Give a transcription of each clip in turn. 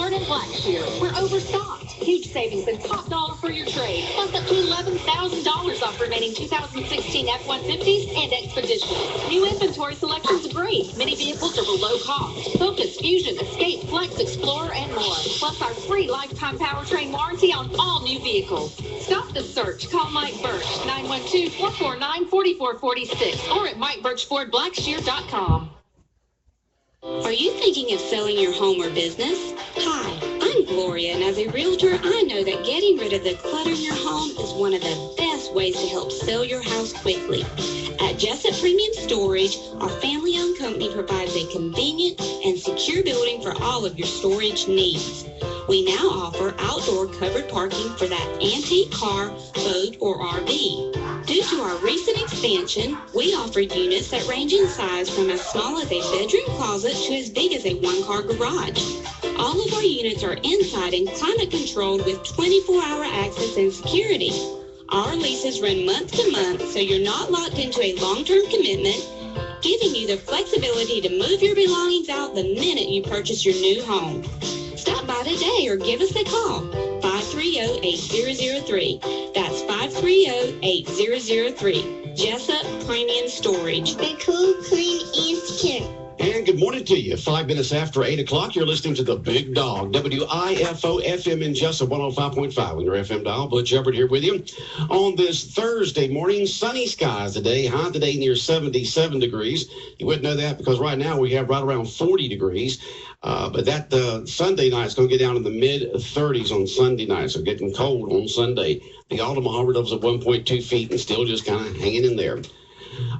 Ford and Blackshear. We're overstocked. Huge savings and top dollar for your trade. Plus up to $11,000 off remaining 2016 F-150s and Expeditions. New inventory selection's great. Many vehicles are below cost. Focus, Fusion, Escape, Flex, Explorer, and more. Plus our free lifetime powertrain warranty on all new vehicles. Stop the search. Call Mike Birch, 912-449-4446 or at MikeBirchFordBlackshear.com. Are you thinking of selling your home or business? Hi, I'm Gloria, and as a realtor, I know that getting rid of the clutter in your home is one of the best ways to help sell your house quickly. At Jessup Premium Storage, our family-owned company provides a convenient and secure building for all of your storage needs. We now offer outdoor covered parking for that antique car, boat, or RV. Due to our recent expansion, we offer units that range in size from as small as a bedroom closet to as big as a one-car garage. All of our units are inside and climate controlled with 24-hour access and security. Our leases run month to month, so you're not locked into a long-term commitment, giving you the flexibility to move your belongings out the minute you purchase your new home. Stop by today or give us a call, 530-8003. That's 530-8003. Jessup Premium Storage. They're cool, clean, and secure. And good morning to you. 5 minutes after 8 o'clock, you're listening to The Big Dog, WIFO-FM in Jessup 105.5 on your FM dial. Butch Hubbard here with you on this Thursday morning. Sunny skies today. High today near 77 degrees. You wouldn't know that because right now we have right around 40 degrees. But that Sunday night is going to get down in the mid-30s on Sunday night, so getting cold on Sunday. The Altamaha Ridge at 1.2 feet and still just kind of hanging in there.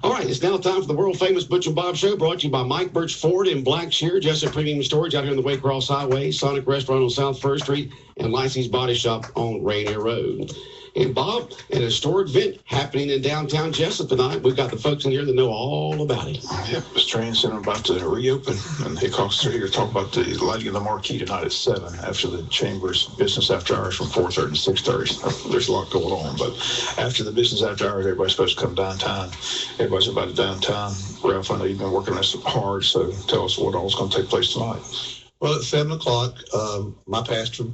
All right, it's now time for the world-famous Butch and Bob Show, brought to you by Mike Birch Ford in Blackshear, Jessup Premium Storage out here on the Waycross Highway, Sonic Restaurant on South 1st Street, and Licey's Body Shop on Rainier Road. And Bob, an historic event happening in downtown Jessup tonight. We've got the folks in here that know all about it. Yep, the Trans Center about to reopen, and Hickok's here to talk about the lighting of the marquee tonight at 7 after the Chamber's business after hours from 4:30 to 6:30. There's a lot going on, but after the business after hours, everybody's supposed to come downtown. Everybody's about to downtown. Ralph, I know you've been working on this hard, so tell us what all's going to take place tonight. Well, at 7 o'clock, my pastor,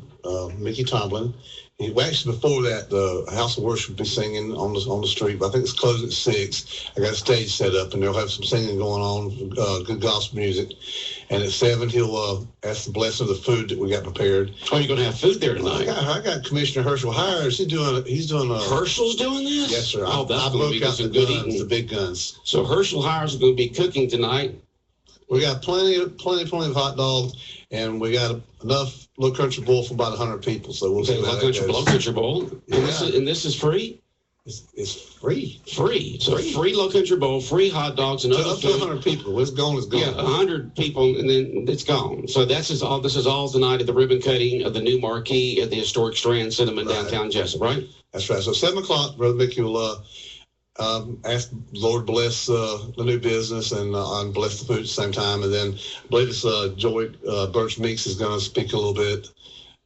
Mickey Tomlin, actually before that, the House of Worship will be singing on the street. But I think it's closed at 6. I got a stage set up, and they'll have some singing going on, good gospel music. And at 7, he'll ask the blessing of the food that we got prepared. Oh, you're going to have food there tonight? I got Commissioner Herschel Hires. He's doing Herschel's doing this? Yes, sir. Oh, that's I going to be out some the good guns, eating. the big guns. So Herschel Hires is going to be cooking tonight. We got plenty of hot dogs, and we got enough Low Country Bowl for about 100 people. So we'll see how that goes. Low Country Bowl. And this is free? It's free. Free. So free Low Country Bowl, free hot dogs, and other up to 100 people. It's gone. It's gone. Yeah, 100 people, and then it's gone. So this is all tonight at the ribbon cutting of the new marquee at the historic Strand Cinema in downtown Jessup, right? That's right. So 7 o'clock, Brother Mickey will ask the Lord bless the new business and bless the food at the same time. And then I believe it's Joy Birch Meeks is going to speak a little bit.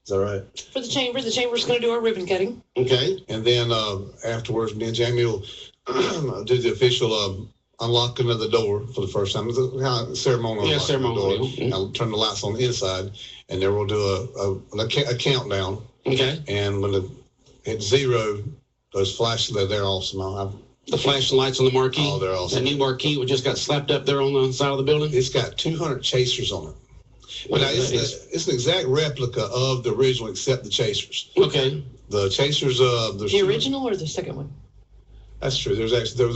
Is that right? For the chamber's going to do our ribbon cutting. Okay. And then afterwards, me and Jamie will do the official unlocking of the door for the first time. It's a kind of ceremonial. Yeah, ceremonial. Mm-hmm. I'll turn the lights on the inside, and then we'll do a countdown. Okay. And when at 0, those flashes, they're awesome. The flashing lights on the marquee? Oh, they're awesome. The new marquee just got slapped up there on the side of the building? It's got 200 chasers on it. But it's an exact replica of the original, except the chasers. Okay. The chasers the original or the second one? That's true. The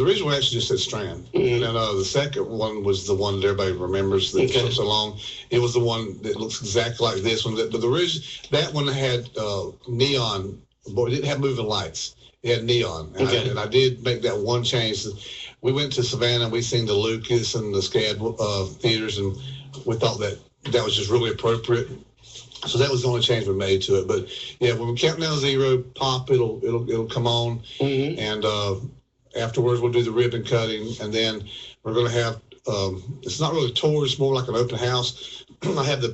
original actually just said Strand. Mm-hmm. And the second one was the one that everybody remembers that took so long. It was the one that looks exactly like this one. But that one had neon, but it didn't have moving lights. It had neon. And, I did make that one change. We went to Savannah and we seen the Lucas and the SCAD theaters, and we thought that was just really appropriate. So that was the only change we made to it. But yeah, when we count down 0, pop, it'll come on. Mm-hmm. And afterwards we'll do the ribbon cutting, and then we're going to have it's not really a tour, it's more like an open house. I have the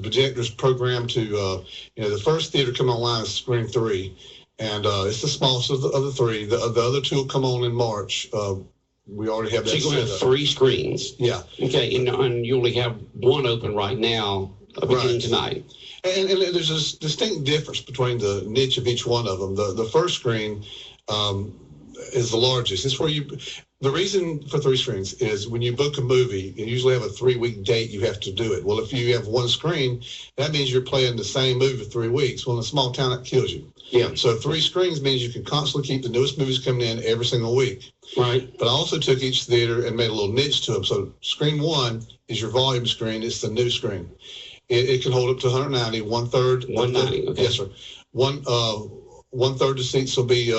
projectors programmed to the first theater come online is Screen 3. And it's the smallest of the 3. The other 2 will come on in March. We already have that. So you're going to have 3 screens. Yeah. Okay, and you only have 1 open right now beginning tonight. And there's a distinct difference between the niche of each one of them. The first screen is the largest. It's where the reason for 3 screens is when you book a movie, you usually have a 3-week date you have to do it. Well, if you have one screen, that means you're playing the same movie for 3 weeks. Well, in a small town, that kills you. Yeah. So 3 screens means you can constantly keep the newest movies coming in every single week. Right. But I also took each theater and made a little niche to them. So screen 1 is your volume screen. It's the new screen. It can hold up to 190, 1/3. 190, okay. Yes, sir. One third of the seats will be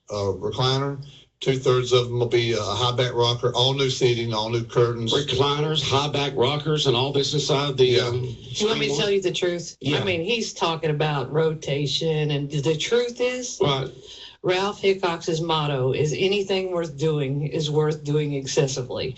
recliner. 2/3 of them will be a high back rocker. All new seating, all new curtains. Recliners, high back rockers, and all this inside the. Do you want me to tell you the truth? Yeah. I mean, he's talking about rotation, and the truth is, Right. Ralph Hickok's motto is anything worth doing is worth doing excessively.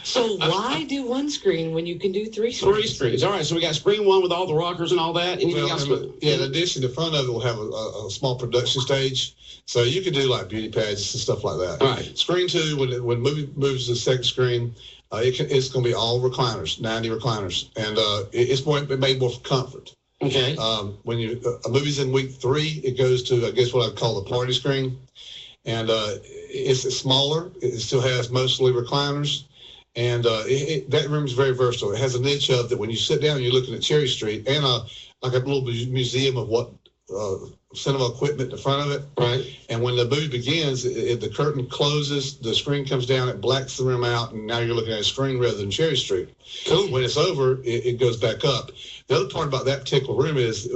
So why do 1 screen when you can do 3 screens? 3 screens. All right, so we got screen 1 with all the rockers and all that. Anything else? In addition, the front of it will have a small production stage. So you can do like beauty pageants and stuff like that. All right. Screen 2, when movie moves to the second screen, it's going to be all recliners, 90 recliners. And it's made more for comfort. Okay. When a movie's in week 3, it goes to, I guess, what I'd call the party screen. And it's smaller. It still has mostly recliners. And that room is very versatile. It has a niche of that when you sit down, you're looking at Cherry Street and like a little museum of what cinema equipment in the front of it. Right. And when the movie begins, the curtain closes, the screen comes down, it blacks the room out, and now you're looking at a screen rather than Cherry Street. Cool. When it's over, it goes back up. The other part about that particular room is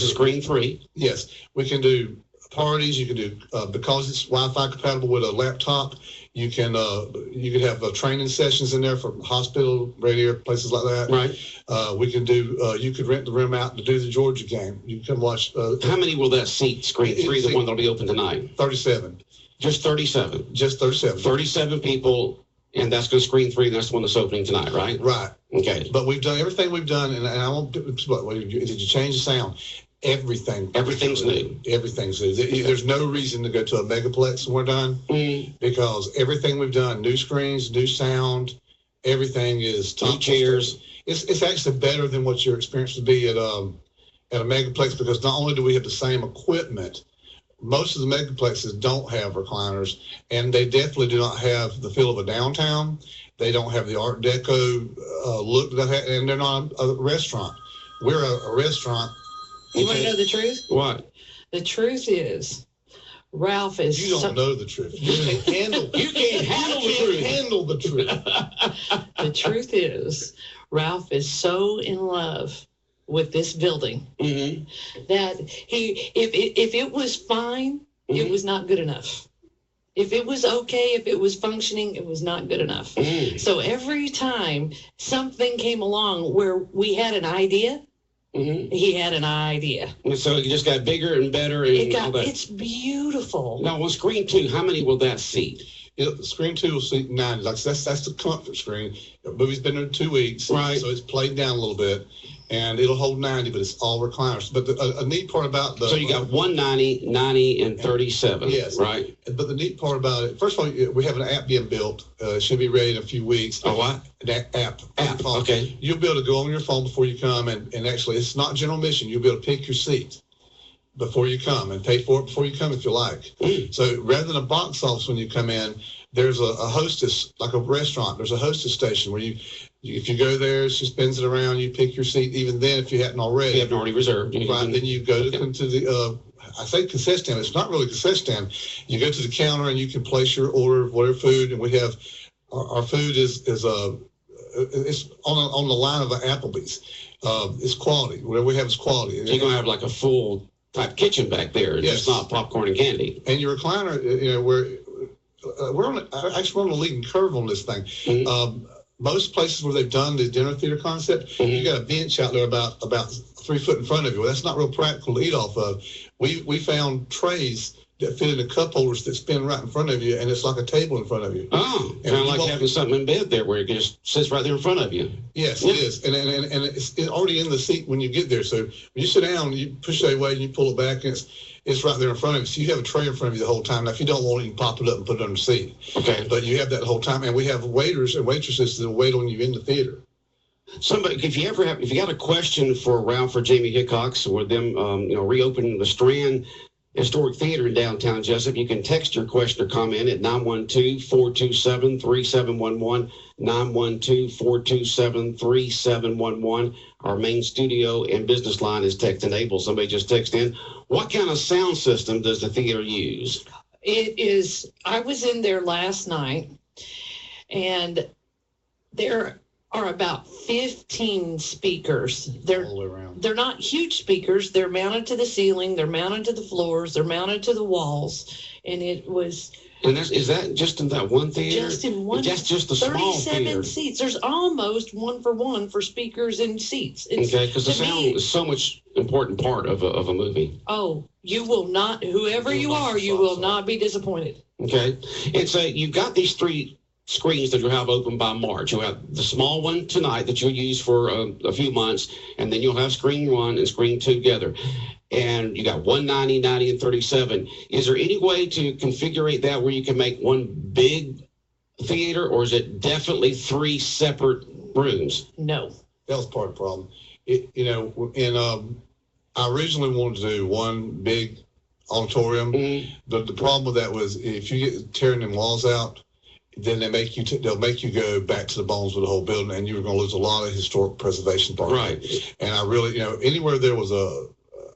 screen 3. Yes, we can do parties. You can do because it's Wi-Fi compatible with a laptop. You can have training sessions in there for hospital, radio, places like that. Right. We can do. You could rent the room out to do the Georgia game. You can watch. How many will that seat? Screen 3, the one that'll be open tonight. 37. Just 37. Just 37. 37 people, and that's going to screen 3. And that's the one that's opening tonight, right? Right. Okay. But we've done everything we've done, and I won't. Did you change the sound? Everything's new. Everything's new. There's no reason to go to a megaplex when we're done because everything we've done, new screens, new sound, everything is top. New chairs. It's actually better than what your experience would be at a megaplex because not only do we have the same equipment, most of the megaplexes don't have recliners, and they definitely do not have the feel of a downtown. They don't have the Art Deco look that have, and they're not a restaurant. We're a restaurant. You want to know the truth? What? The truth is, Ralph is. You don't know the truth. You can't handle. You can't handle the truth. Handle the truth. The truth is, Ralph is so in love with this building that if it was fine, it was not good enough. If it was okay, if it was functioning, it was not good enough. So every time something came along where we had an idea. He had an idea. And so it just got bigger and better. And all that. It's beautiful. Now, on screen 2, how many will that seat? Screen 2 will seat 90. That's the comfort screen. The movie's been there 2 weeks, right? So it's played down a little bit, and it'll hold 90, but it's all recliners. But a neat part about so you got 190, 90, and 37. Yes, right. But the neat part about it, first of all, we have an app being built. It should be ready in a few weeks. Oh, what? An app. Okay. You'll be able to go on your phone before you come, and actually, it's not general admission. You'll be able to pick your seat before you come and pay for it before you come if you like. So rather than a box office when you come in, there's a hostess, like a restaurant. There's a hostess station where if you go there, she spins it around, you pick your seat. Even then, if you hadn't already. You haven't already reserved. Right, then you go to the, I say concession stand. It's not really a concession stand. You go to the counter and you can place your order of whatever food. And we have, our food is it's on the line of an Applebee's. It's quality. Whatever we have is quality. So you're going to have like a full type kitchen back there. Yes. Just not popcorn and candy. And your recliner, we're on a leading curve on this thing. Most places where they've done the dinner theater concept, you got a bench out there about 3 foot in front of you. Well, that's not real practical to eat off of. We found trays that fit in the cup holders that spin right in front of you, and it's like a table in front of you. Oh, kind of like having something in bed there where it just sits right there in front of you. Yes, it is. And it's already in the seat when you get there. So when you sit down, you push it away and you pull it back, and it's right there in front of you. So you have a tray in front of you the whole time. Now, if you don't want it, you can pop it up and put it on the seat. Okay. But you have that the whole time. And we have waiters and waitresses that will wait on you in the theater. Somebody, if you got a question for Ralph or Jamie Hickox or them, reopening the Strand Historic Theater in downtown Jessup, you can text your question or comment at 912-427-3711, 912-427-3711. Our main studio and business line is text enabled. Somebody just text in. What kind of sound system does the theater use? I was in there last night, and there are about 15 speakers. All the way around. They're not huge speakers. They're mounted to the ceiling. They're mounted to the floors. They're mounted to the walls. And it was... And is that just in that one theater? Just in one. That's just a small theater. 37 seats. There's almost 1-for-1 for speakers and seats. Okay, because the sound is so much important part of a movie. Oh, you will not, whoever you are, you will not be disappointed. Okay. And so you've got these 3 screens that you'll have open by March. You'll have the small one tonight that you'll use for a few months, and then you'll have screen 1 and screen 2 together. And you got 190, 90, and 37. Is there any way to configure that where you can make one big theater, or is it definitely 3 separate rooms? No. That was part of the problem. I originally wanted to do one big auditorium, but the problem with that was if you get tearing them walls out, then they'll make you go back to the bones with the whole building, and you're going to lose a lot of historic preservation part. Right. And I really, anywhere there was a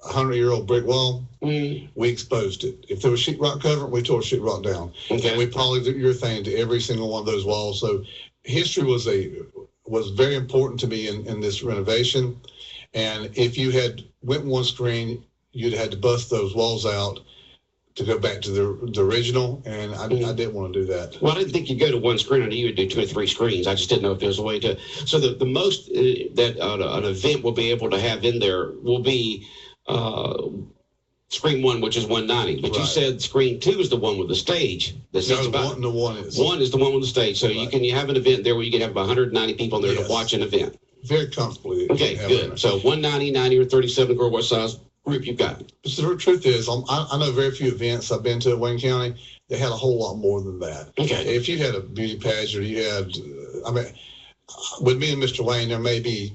100-year-old brick wall, we exposed it. If there was sheetrock cover, we tore sheetrock down. Okay. And we polyurethane to every single one of those walls. So history was very important to me in this renovation. And if you had went one screen, you'd had to bust those walls out to go back to the original, and I didn't want to do that. Well, I didn't think you'd go to one screen. I knew you would do 2 or 3 screens. I just didn't know if there was a way to. So the most that an event will be able to have in there will be screen 1, which is 190. But you said screen 2 is the one with the stage. One is one is the one with the stage. So you have an event there where you can have about 190 people there to watch an event. Very comfortably. Okay, good. So 190, 90, or 37, or what size group you've got? The truth is, I know very few events I've been to in Wayne County that had a whole lot more than that. Okay. If you had a beauty pageant, or you had, with me and Mr. Wayne, there may be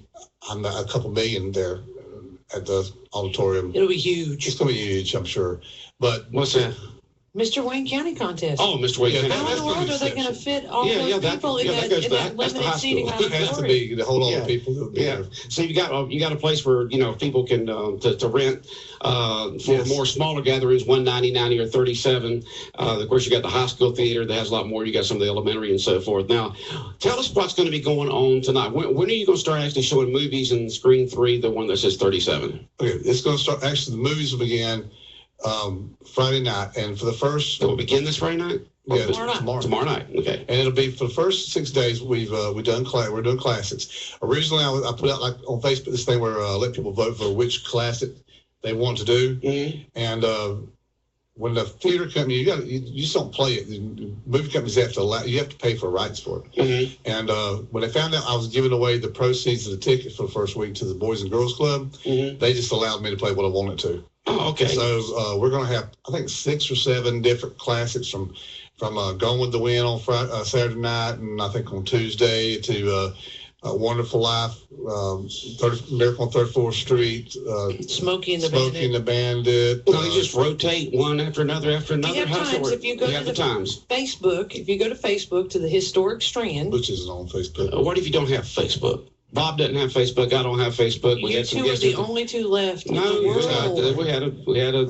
a couple million there at the auditorium. It'll be huge. It's going to be huge, I'm sure. But what's that? Mr. Wayne County contest. Oh, Mr. Wayne County. How in the world are they going to fit all those people in that limited seating auditorium? It has to be to hold all the people that will be there. So you got a place where people can to rent for more smaller gatherings, 190, 90, or 37. Of course, you got the high school theater that has a lot more. You got some of the elementary and so forth. Now, tell us what's going to be going on tonight. When are you going to start actually showing movies in screen 3, the one that says 37? Okay, it's going to start. Actually, the movies will begin Friday night, and for the first... It will begin this Friday night? Yeah, tomorrow night. Okay. And it'll be for the first 6 days. We're doing classics. Originally, I put out on Facebook this thing where let people vote for which classic they want to do. Mm-hmm. And when the theater company, you just don't play it. The movie companies have to pay for rights for it. Mm-hmm. And when they found out I was giving away the proceeds of the tickets for the first week to the Boys and Girls Club, they just allowed me to play what I wanted to. Oh, okay. So we're going to have, I think, 6 or 7 different classics from Gone with the Wind on Saturday night, and I think on Tuesday to Wonderful Life, Miracle on 34th Street, Smokey and the Bandit. Well, they just rotate one after another after another. You have times if you go to Facebook. If you go to Facebook to the Historic Strand, which isn't on Facebook. What if you don't have Facebook? Bob doesn't have Facebook. I don't have Facebook. You two are the only 2 left in the world. We had a.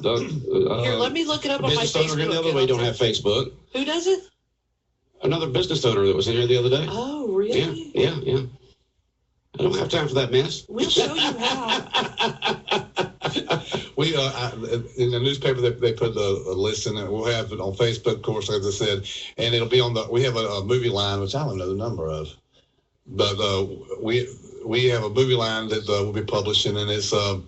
Here, let me look it up on my Facebook. The other way don't have Facebook. Who does it? Another business owner that was in here the other day. Oh, really? Yeah. I don't have time for that mess. We'll show you how. We in the newspaper they put a list in it. We'll have it on Facebook, of course, as I said, and it'll be on we have a movie line, which I don't know the number of. But we have a movie line that we'll be publishing, and it's all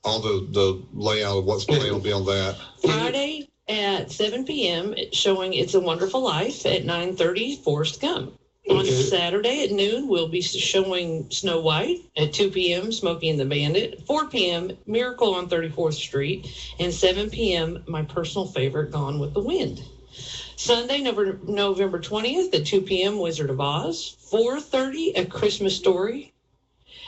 the layout of what's playing will be on that. Friday at 7 p.m. showing It's a Wonderful Life. At 9:30, Forrest Gump. On Saturday at noon, we'll be showing Snow White. At 2 p.m., Smokey and the Bandit. 4 p.m., Miracle on 34th Street. And 7 p.m., my personal favorite, Gone with the Wind. Sunday, November 20th at 2 p.m., Wizard of Oz. 4:30, A Christmas Story.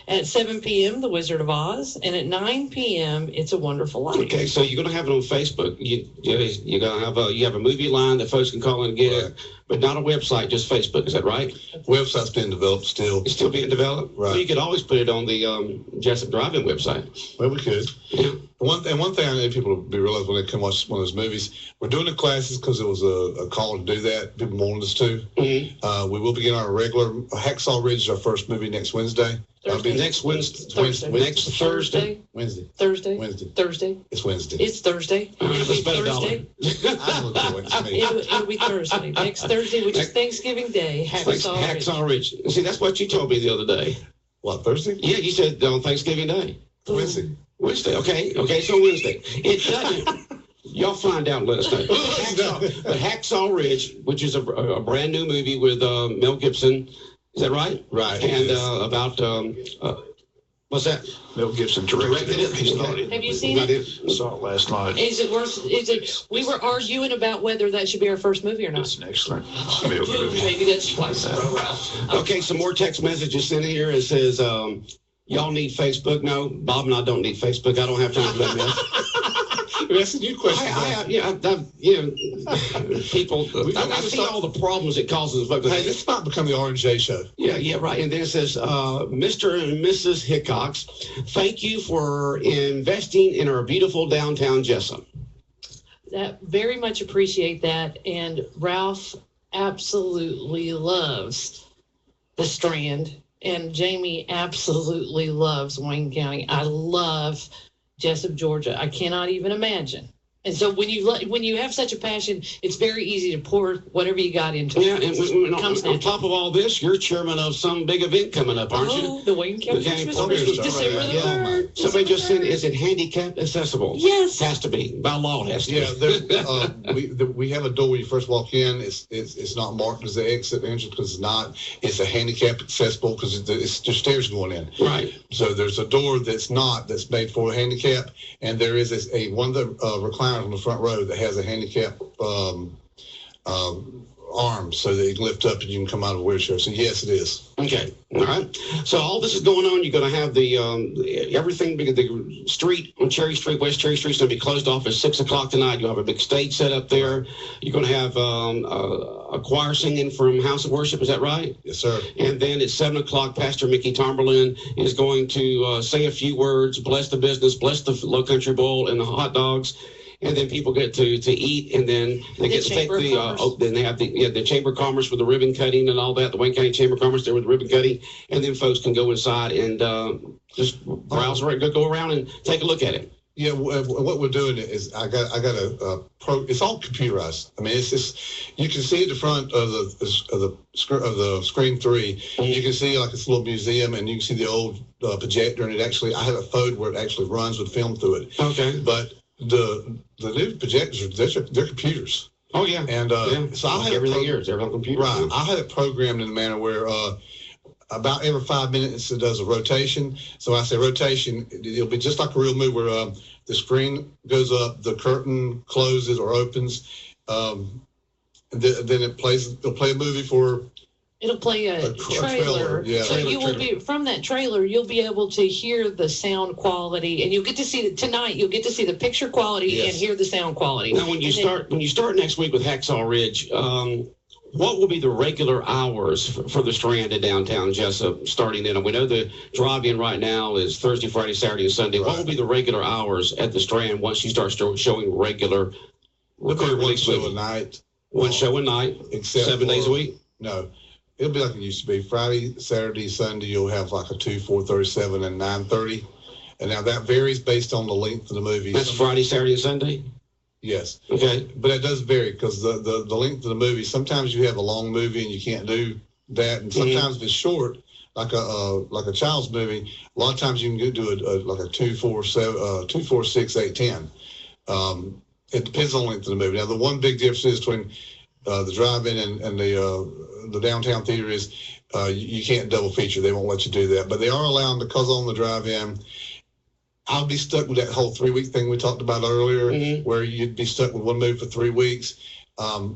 At 7 p.m., The Wizard of Oz, and at 9 p.m., It's a Wonderful Life. Okay, so you're going to have it on Facebook. You're going to have a movie line that folks can call and get it, but not a website, just Facebook. Is that right? Website's being developed still. It's still being developed? Right. Well, you could always put it on the Jessup Drive-In website. Well, we could. Yeah. One thing I need people to be realize when they come watch one of those movies, we're doing the classes because it was a call to do that. People wanted us to. Mm-hmm. We will begin our regular Hacksaw Ridge is our first movie next Wednesday. That'll be next Wednesday. Thursday. Next Thursday. Wednesday. Thursday. Wednesday. Thursday. It's Wednesday. It's Thursday. All right, It'll be let's bet a dollar. Thursday. I don't know what to me. It'll be Thursday. Next Thursday, which is Thanksgiving Day. Hacksaw Ridge. See, that's what you told me the other day. What, Thursday? Yeah, you said on Thanksgiving Day. Wednesday. Wednesday. Okay, so Wednesday. It doesn't. Y'all find out and let us know. But Hacksaw Ridge, which is a brand new movie with Mel Gibson. Is that right? Right. And about, what's that? Mel Gibson directed it. He's not in. Have you seen it? Saw it last night. Is it worth? We were arguing about whether that should be our first movie or not. It's an excellent movie. Maybe that's twice. Okay, some more text messages in here. It says, y'all need Facebook. No, Bob and I don't need Facebook. I don't have time for that mess. That's a new question. People, I see all the problems it causes. But Hey, this might become the R&J show. Yeah, right. And then it says, Mr. and Mrs. Hickox, thank you for investing in our beautiful downtown Jessup. That very much appreciate that. And Ralph absolutely loves the Strand, and Jamie absolutely loves Wayne County. I love Jessup, Georgia. I cannot even imagine. And so when you have such a passion, it's very easy to pour whatever you got into it. Yeah, and on top of all this, you're chairman of some big event coming up, aren't you? The Wayne County Christmas Parade, December the 3rd. Somebody just said, is it handicap accessible? Yes. Has to be. By law, it has to be. We have a door when you first walk in. It's not marked as the exit entrance because it's not. It's a handicap accessible because it's just stairs going in. Right. So there's a door that's made for a handicap, and there is one of the recliners on the front row that has a handicap arm so that you can lift up and you can come out of a wheelchair. So yes, it is. Okay. All right. So all this is going on. You're going to have the everything. The street on Cherry Street, West Cherry Street, is going to be closed off at 6 o'clock tonight. You'll have a big stage set up there. You're going to have a choir singing from House of Worship. Is that right? Yes, sir. And then at 7 o'clock, Pastor Mickey Tomberlin is going to say a few words, bless the business, bless the Low Country Bowl and the hot dogs. And then people get to eat, and then they get to take then they have the Chamber of Commerce with the ribbon cutting and all that, the Wayne County Chamber of Commerce there with the ribbon cutting, and then folks can go inside and just browse around, go around and take a look at it. Yeah, what we're doing is I got a pro. It's all computerized. I mean, it's just you can see at the front of the screen 3. Mm-hmm. You can see like this little museum, and you can see the old projector, and I have a phone where it actually runs with film through it. Okay, but the new projectors, they're computers. Oh yeah, and so I have everything here. It's everything on computer. Right, I had it programmed in a manner where about every 5 minutes it does a rotation. So I say rotation, it'll be just like a real movie where the screen goes up, the curtain closes or opens, and then it'll play a movie for. It'll play a trailer. Yeah. So you will be from that trailer. You'll be able to hear the sound quality, and you'll get to see tonight. You'll get to see the picture quality and hear the sound quality. Now, when you start next week with Hacksaw Ridge, what will be the regular hours for the Strand in downtown Jessup starting in? And we know the drive-in right now is Thursday, Friday, Saturday, and Sunday. Right. What will be the regular hours at the Strand once you start showing regular? One show a night. One show a night, except 7 days a week. No. It'll be like it used to be. Friday, Saturday, Sunday, you'll have like a 2, 4:37, and 9:30. And now that varies based on the length of the movie. That's Friday, Saturday, and Sunday? Yes. Okay. But it does vary because the length of the movie, sometimes you have a long movie and you can't do that. And sometimes if it's short, like a child's movie, a lot of times you can do like a 2, 4, 6, 8, 10. It depends on the length of the movie. Now, the one big difference is between the drive-in and the downtown theater is you can't double feature. They won't let you do that. But they are allowing, because on the drive-in, I'll be stuck with that whole 3-week thing we talked about earlier, where you'd be stuck with one movie for 3 weeks.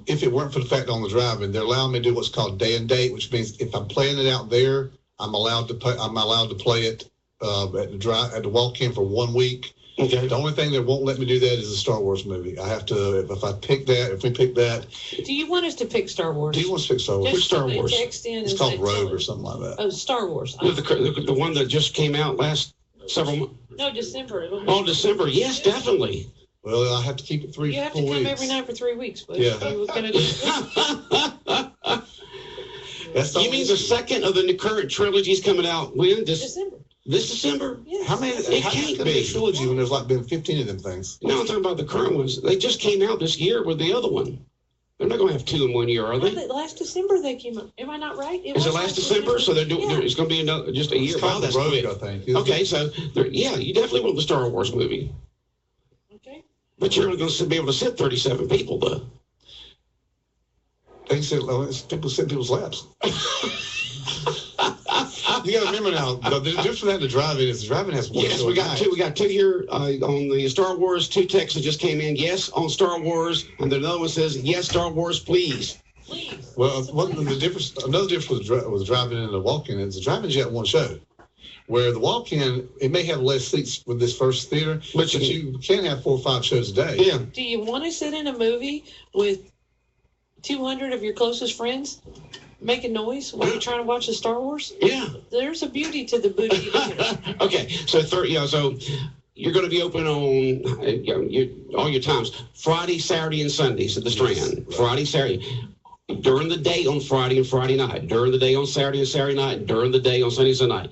If it weren't for the fact on the drive-in, they're allowing me to do what's called day and date, which means if I'm playing it out there, I'm allowed to play it at the walk-in for 1 week. Okay. The only thing that won't let me do that is a Star Wars movie. I have to, if we pick that. Do you want us to pick Star Wars? Do you want to pick Star Wars? Just Star Wars? Text in It's called Rogue or something like that. Oh, Star Wars. The one that just came out last several months. No, December. Oh, December. Yes, definitely. Well, I have to keep it 3 You have full to come weeks. every night for 3 weeks. But Yeah. you were gonna do You mean the second of the current trilogy's coming out when? December. This December? Yes. How many? It How can't can be a be. trilogy when there's like been 15 of them things? No, I'm talking about the current ones. They just came out this year with the other one. They're not going to have two in 1 year, are they? Last December they came out. Am I not right? Is it last December? So they're doing. Yeah. It's going to be just a year. It's Wow, called that's Rogue, quick. I think. isn't Okay, it? so yeah, you definitely want the Star Wars movie, Okay. but you're only going to be able to sit 37 people though. They said people sit in people's laps. You got to remember now, the difference from that to drive-in is the drive-in has one Yes, show we a got night. two. We got two here on the Star Wars. Two texts that just came in. Yes, on Star Wars, and then another one says yes, Star Wars, please. Please. Well, the difference, another difference with driving in and the walk-in is the driving-in's got one show. Where the walk-in, it may have less seats with this first theater, but you can have 4 or 5 shows a day. Yeah. Do you want to sit in a movie with 200 of your closest friends making noise while you're trying to watch the Star Wars? Yeah. There's a beauty to the booty theater. Okay, so so you're going to be open on all your times Friday, Saturday, and Sundays at the Strand. Friday, Saturday. During the day on Friday and Friday night. During the day on Saturday and Saturday night. During the day on Sunday and Sunday night.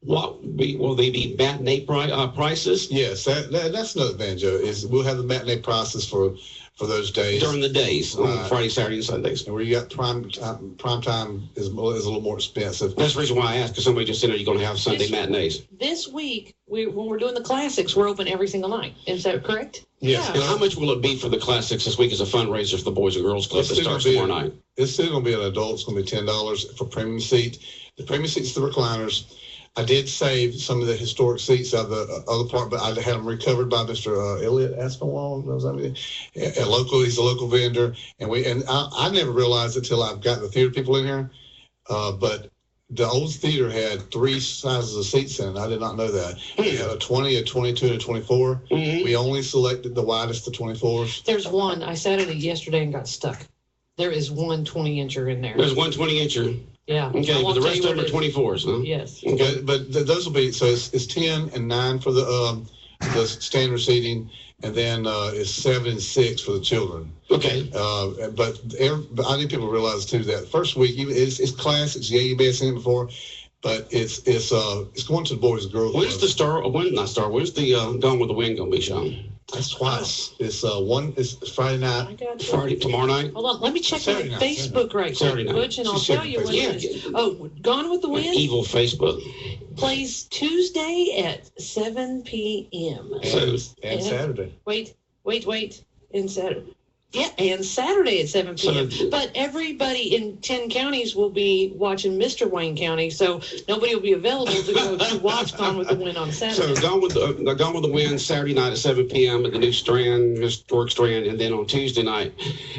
Will they be matinee prices? Yes, that's another thing, Joe. Is we'll have the matinee prices for those days During the days on Friday, Saturday, and Sundays. and where you got prime time is a little more expensive. That's the reason why I asked, because somebody just said, are you going to have Sunday matinees? This week, when we're doing the classics, we're open every single night. Is that correct? Yes. And how much will it be for the classics this week as a fundraiser for the Boys and Girls Club It's that still starts gonna be tomorrow night? It's still going to be an adult. It's going to be $10 for premium seat. The premium seats, the recliners. I did save some of the historic seats out of the other part, but I had them recovered by Mr. Elliot Aspinwall. He's a local vendor, and I never realized it till I've got the theater people in here. But the old theater had 3 sizes of seats in it. I did not know that. It had a 20, a 22, and a 24. Mm-hmm. We only selected the widest, the 24s. There's one. I sat in it yesterday and got stuck. There is one 20-incher in there. There's one 20-incher. Yeah. Okay, I but won't the tell rest you of them are what it is. 24s, huh? Yes. Okay. But those will be, so it's 10 and 9 for the standard seating, and then it's 7 and 6 for the children. Okay. But I need people to realize too that first week it's classics. Yeah, you may have seen it before, but it's going to the Boys and Girls Club. When's the Gone with the Wind going to be shown? That's twice. It's Friday I night. got you. Friday, tomorrow night? Hold on. Let me check Saturday my night, Facebook right Saturday quick, night. Butch, and I'll She's tell checking you what it Facebook. is. Oh, Gone with the Wind Evil Facebook. plays Tuesday at 7 p.m. And Saturday. Wait. And Saturday. Yeah, and Saturday at 7 p.m. So- But everybody in 10 counties will be watching Mr. Wayne County, so nobody will be available to go to watch Gone with the Wind on Saturday. So Gone with the Wind Saturday night at 7 p.m. at the new historic Strand, and then on Tuesday night.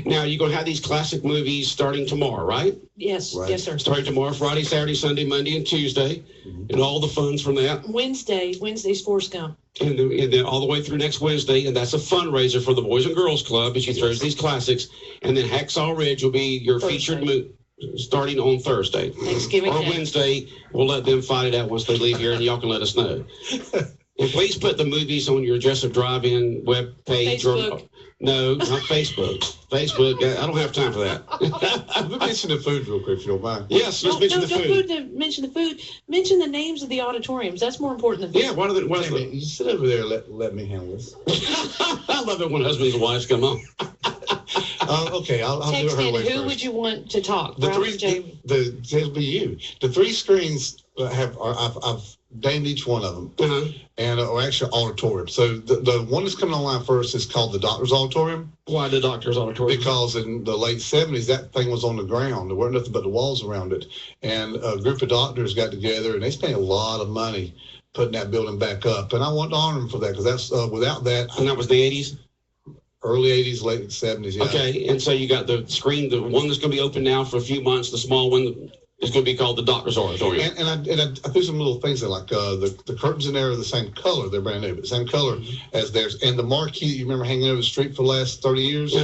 Now you're going to have these classic movies starting tomorrow, right? Yes, Right. yes, sir. Starting tomorrow, Friday, Saturday, Sunday, Monday, and Tuesday, and all the funds from that, Wednesday's Forrest Gump. and then all the way through next Wednesday, and that's a fundraiser for the Boys and Girls Club as you throw these classics, and then Hacksaw Ridge will be your Thursday. featured movie starting on Thursday. Thanksgiving Or Day. Wednesday. We'll let them find it out once they leave here, and y'all can let us know. And please put the movies on your Jessup Drive-In web page. Facebook. No, not Facebook. Facebook, I don't have time for that. We'll mention the food real quick if you don't mind. Yes, let's mention the food. Don't mention the food. Mention the names of the auditoriums. That's more important than Yeah, what is Jamie, you sit over there and let me handle this. I love it when husbands and wives come on. Okay, I'll do it Text her in. way Who first. would you want to talk? The Ralph three, or Jamie? it'll be you. The 3 screens I've named each one of them, Uh-huh. and or actually auditorium. So the one that's coming online first is called the Doctor's Auditorium, Why the Doctor's Auditorium? because in the late 70s that thing was on the ground. There weren't nothing but the walls around it, and a group of doctors got together and they spent a lot of money putting that building back up. And I want to honor them for that, because that's without that, And that was the 80s? early 80s, late 70s. Yeah. Okay, and so you got the screen, the one that's going to be open now for a few months, the small one. It's going to be called the Doctor's Auditorium. And I put some little things in, like the curtains in there are the same color. They're brand new, but the same color as theirs. And the marquee that you remember hanging over the street for the last 30 years,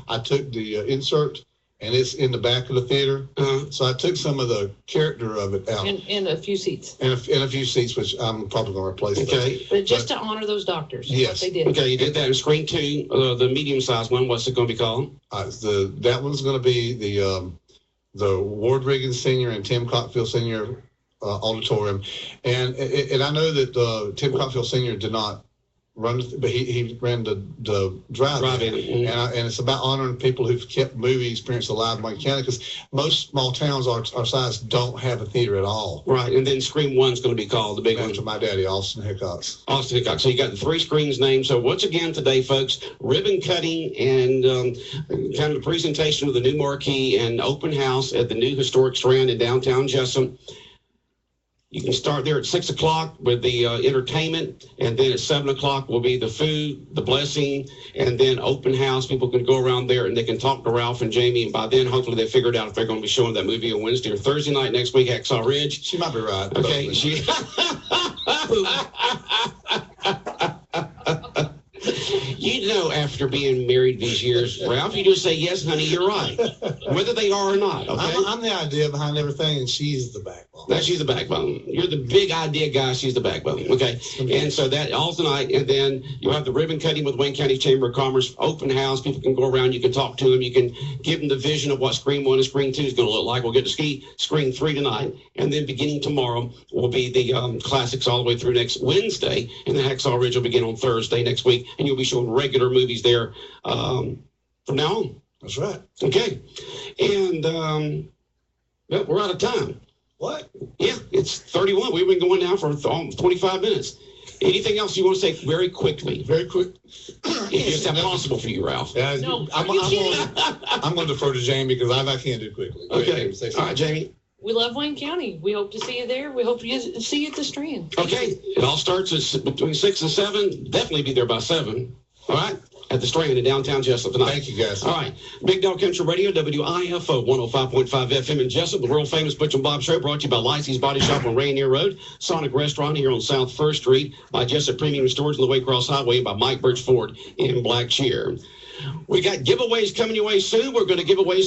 I took the insert, and it's in the back of the theater. So I took some of the character of it out. And a few seats. And a few seats, which I'm probably going to replace. Okay. But just to honor those doctors. Yes. What they did. Okay, you did that in screen 2, the medium-sized one. What's it going to be called? That one's going to be the Ward Riggins Senior and Tim Cockfield Senior auditorium. And I know that Tim Cockfield Senior did not run, but he ran the drive-in. And it's about honoring people who've kept movie experience alive in Wayne County, because most small towns our size don't have a theater at all. Right, and then screen 1's going to be called the big one. After my daddy, Austin Hickox. Austin Hickox. So you got the 3 screens named. So once again today, folks, ribbon cutting and kind of the presentation of the new marquee and open house at the new historic Strand in downtown Jessup. You can start there at 6 o'clock with the entertainment, and then at 7 o'clock will be the food, the blessing, and then open house. People can go around there and they can talk to Ralph and Jamie, and by then, hopefully, they figured out if they're going to be showing that movie on Wednesday or Thursday night next week, Hacksaw Ridge. She might be right. Okay. You know, after being married these years, Ralph, you just say, yes, honey, you're right, whether they are or not, okay? I'm the idea behind everything, and she's the backbone. She's the backbone. You're the big idea guy. She's the backbone, okay? And so that all tonight, and then you'll have the ribbon cutting with Wayne County Chamber of Commerce, open house. People can go around. You can talk to them. You can give them the vision of what Screen 1 and Screen 2 is going to look like. We'll get to see Screen 3 tonight, and then beginning tomorrow will be the classics all the way through next Wednesday, and the Hacksaw Ridge will begin on Thursday next week, and you'll be showing regular movies there from now on. That's right. Okay. And well, we're out of time. What? Yeah, it's 31. We've been going now for 25 minutes. Anything else you want to say very quickly? Very quick. If that's possible for you, Ralph. No, I'm going to defer to Jamie, because I can't do quickly. Okay. All right, Jamie. We love Wayne County. We hope to see you there. We hope to see you at the Strand. Okay. It all starts between 6 and 7. Definitely be there by 7. All right? At the Strand in downtown Jessup tonight. Thank you, guys. All right. Big Dog Country Radio, WIFO 105.5 FM in Jessup. The world-famous Butch and Bob Show brought to you by Lysie's Body Shop on Rainier Road, Sonic Restaurant here on South 1st Street, by Jessup Premium Storage on the Waycross Highway, by Mike Birch Ford in Blackshear. We got giveaways coming your way soon. We're going to give away some